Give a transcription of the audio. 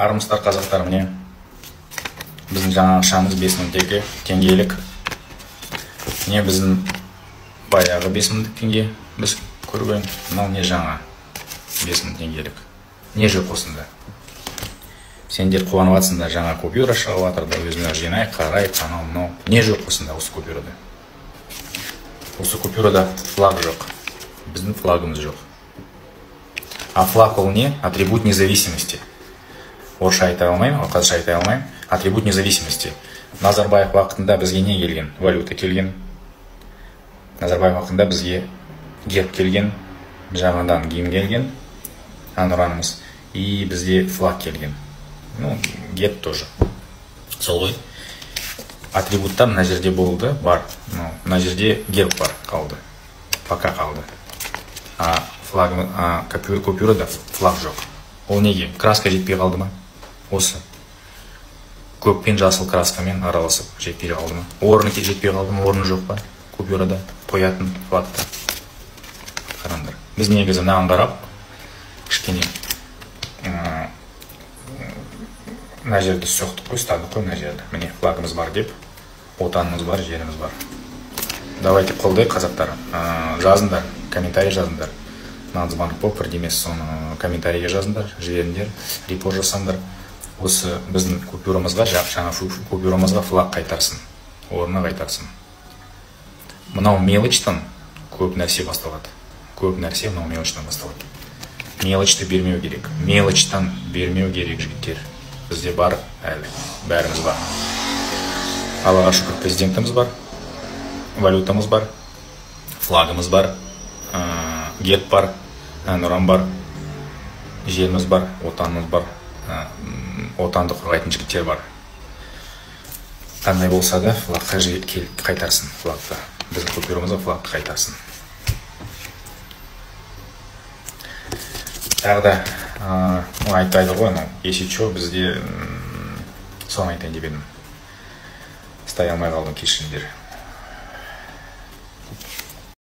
армысыздар қазақтар, міне біздің жаңа ақшамыз 5000 теңгелік. Не біздің баяғы 5000 теңге біз көрген, мынау не жаңа 5000 теңгелік. Не жоқ осында? Сендер қуанып жатсыңдар, жаңа купюра шығып жатыр да, өзіміз жинай, қарай, анау мынау. Не жоқ осында осы купюрада? Осы купюрада флаг жоқ. Біздің флагымыз жоқ. А флаг ол не? Атрибут независимости. Орысша айта алмаймын, қазақша айта алмаймын. Атрибут независимости. Назарбаев уақытында бізге не келген? Валюта келген. Назарбаев уақытында бізге герб келген, жаңадан гимн келген, әнұранымыз, и бізде флаг келген. Ну, герб тоже. Сол ғой. Атрибуттар мына жерде болды, бар. Мына жерде герб бар, қалды. Пока қалды. А купюрада флаг жоқ. Ол неге? Краска жетпей қалды ма? Осы. Көк пен жасыл краскамен араласып жетпей қалды ма? Орны жетпей қалды ма? Орны жоқ па? Купюрада қоятын флагта. Қараңдар. Біз негізі мынаған қарап, кішкене мына жерді соқтық қой, ұстадық қой мына жерді. Міне флагымыз бар деп, отанымыз бар, жеріміз бар. Давайте қолдай қазақтар. Жазыңдар, комментарий жазыңдар. Нағызбанық болып, бірдемес соны комментарийге жазыңдар, жіберіңдер, репост жасаңдар. Осы біздің купюрамызға, жаңа купюрамызға флаг қайтарсын, орнына қайтарсын. Мынау мелочтан көп нәрсе басталады. Көп нәрсе мынау мелочтан басталады. Мелочты бермеу керек. Мелочтан бермеу керек, жігіттер. Бізде бар әлі, бәріміз бар. Аллаға шүкір, президентіміз бар, валютамыз бар, флагымыз бар, герб бар, әнұран бар, жеріміз бар, отанымыз бар, отанды қорғайтын жігіттер бар. Қандай болса да флагқа келіп қайтарсын, флагты. Біздің купюрамызға флагты қайтарсын. Тағы да айтайды ғой, если что, бізде соны айтайын деп едім. Стай алмай қалдым, кешіріңдер.